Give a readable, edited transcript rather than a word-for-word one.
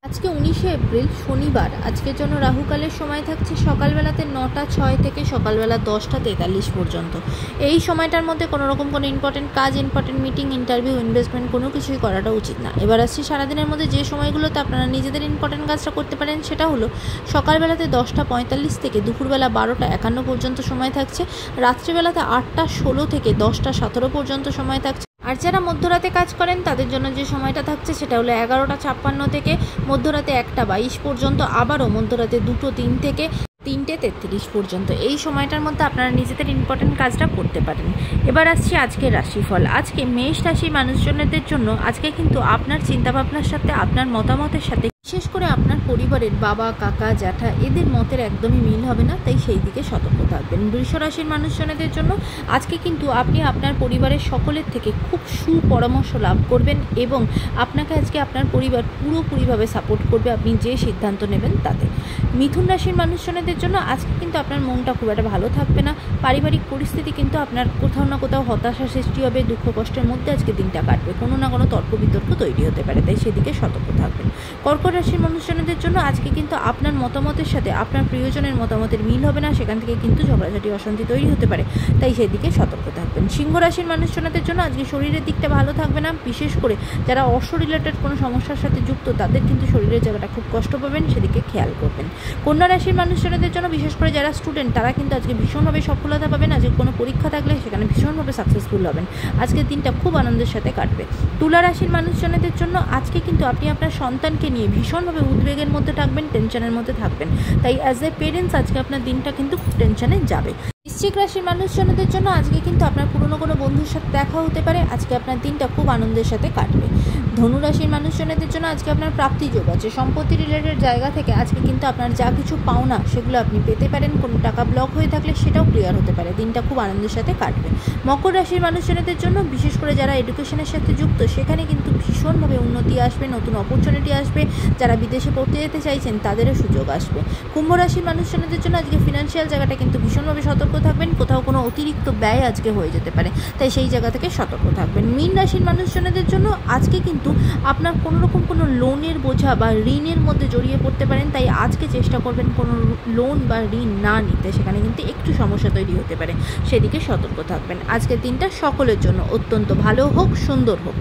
আজকে 19শে এপ্রিল শনিবার। আজকের জন্য রাহুকালের সময় থাকছে সকালবেলাতে 9টা 6 থেকে সকালবেলা 10টা 43 পর্যন্ত। এই সময়টার মধ্যে কোনো রকম কোনো ইম্পর্টেন্ট কাজ, ইম্পর্টেন্ট মিটিং, ইন্টারভিউ, ইনভেস্টমেন্ট কোনো কিছুই করাটা উচিত না। এবার আসছি সারাদিনের মধ্যে যে সময়গুলোতে আপনারা নিজেদের ইম্পর্টেন্ট কাজটা করতে পারেন, সেটা হলো সকালবেলাতে 10টা 45 থেকে দুপুরবেলা 12টা 51 পর্যন্ত সময় থাকছে। রাত্রিবেলাতে 8টা 16 থেকে 10টা 17 পর্যন্ত সময় থাকছে। আর যারা মধ্যরাতে কাজ করেন তাদের জন্য যে সময়টা থাকছে সেটা হলো 11টা 56 থেকে মধ্যরাতে 1টা 22 পর্যন্ত, আবারও মধ্যরাতে 2টো 3 থেকে 3টে 33 পর্যন্ত। এই সময়টার মধ্যে আপনারা নিজেদের ইম্পর্টেন্ট কাজটা করতে পারেন। এবার আসছি আজকের রাশিফল। আজকে মেষ রাশি মানুষজনদের জন্য আজকে কিন্তু আপনার চিন্তাভাবনার সাথে, আপনার মতামতের সাথে, বিশেষ করে আপনার পরিবারের বাবা, কাকা, জ্যাঠা এদের মতের একদমই মিল হবে না, তাই সেই দিকে সতর্ক থাকবেন। বৃষ রাশির মানুষজনদের জন্য আজকে কিন্তু আপনি আপনার পরিবারের সকলের থেকে খুব সুপরামর্শ লাভ করবেন এবং আপনাকে আজকে আপনার পরিবার পুরোপুরিভাবে সাপোর্ট করবে আপনি যে সিদ্ধান্ত নেবেন তাতে। মিথুন রাশির মানুষজনদের জন্য আজকে কিন্তু আপনার মনটা খুব একটা ভালো থাকবে না। পারিবারিক পরিস্থিতি কিন্তু আপনার কোথাও না কোথাও হতাশা সৃষ্টি হবে, দুঃখ কষ্টের মধ্যে আজকে দিনটা কাটবে, কোনো না কোনো তর্ক বিতর্ক তৈরি হতে পারে, তাই সেদিকে সতর্ক থাকবেন। কর্কট রাশির মানুষজনদের জন্য আজকে কিন্তু আপনার মতামতের সাথে আপনার প্রিয়জনের মতামতের মিল হবে না, সেখান থেকে কিন্তু ঝগড়াঝাটি অশান্তি তৈরি হতে পারে, তাই সেদিকে সতর্ক থাকবেন। সিংহ রাশির মানুষজনদের জন্য আজকে শরীরের দিকটা ভালো থাকবে না, বিশেষ করে যারা অর্থ রিলেটেড কোনো সমস্যার সাথে যুক্ত তাদের কিন্তু শরীরের জায়গাটা খুব কষ্ট পাবেন, সেদিকে খেয়াল করবেন। কন্যা রাশির মানুষজনদের জন্য বিশেষ করে যারা স্টুডেন্ট তারা কিন্তু আজকে ভীষণভাবে সফলতা পাবেন। আজকে কোনো পরীক্ষা থাকলে সেখানে ভীষণভাবে সাকসেসফুল হবেন, আজকের দিনটা খুব আনন্দের সাথে কাটবে। তুলা রাশির মানুষজনদের জন্য আজকে কিন্তু আপনি আপনার সন্তানকে নিয়ে ভীষণভাবে উদ্বেগের মধ্যে থাকবেন, টেনশনের মধ্যে থাকবেন, তাই অ্যাজ এ পেরেন্টস আজকে আপনার দিনটা কিন্তু খুব টেনশনে যাবে। বৃশ্চিক রাশির মানুষজনদের জন্য আজকে কিন্তু আপনার পুরনো কোনো বন্ধুর সাথে দেখা হতে পারে, আজকে আপনার দিনটা খুব আনন্দের সাথে কাটবে। ধনু রাশির মানুষজনদের জন্য আজকে আপনার প্রাপ্তি যোগ আছে, সম্পত্তি রিলেটেড জায়গা থেকে আজকে কিন্তু আপনার যা কিছু পাওনা সেগুলো আপনি পেতে পারেন, কোনো টাকা ব্লক হয়ে থাকলে সেটাও ক্লিয়ার হতে পারে, দিনটা খুব আনন্দের সাথে কাটবে। মকর রাশির মানুষজনদের জন্য বিশেষ করে যারা এডুকেশনের সাথে যুক্ত সেখানে কিন্তু ভীষণভাবে উন্নতি আসবে, নতুন অপরচুনিটি আসবে, যারা বিদেশে পড়তে যেতে চাইছেন তাদেরও সুযোগ আসবে। কুম্ভ রাশির মানুষজনদের জন্য আজকে ফিনান্সিয়াল জায়গাটা কিন্তু ভীষণভাবে সতর্ক থাকবেন, কোথাও কোনো অতিরিক্ত ব্যয় আজকে হয়ে যেতে পারে, তাই সেই জায়গা থেকে সতর্ক থাকবেন। মীন রাশির মানুষজনদের জন্য আজকে কিন্তু আপনার কোনো রকম কোনো লোনের বোঝা বা ঋণের মধ্যে জড়িয়ে পড়তে পারেন, তাই আজকে চেষ্টা করবেন কোনো লোন বা ঋণ না নিতে, সেখানে কিন্তু একটু সমস্যা তৈরি হতে পারে, সেদিকে সতর্ক থাকবেন। আজকের দিনটা সকলের জন্য অত্যন্ত ভালো হোক, সুন্দর হোক।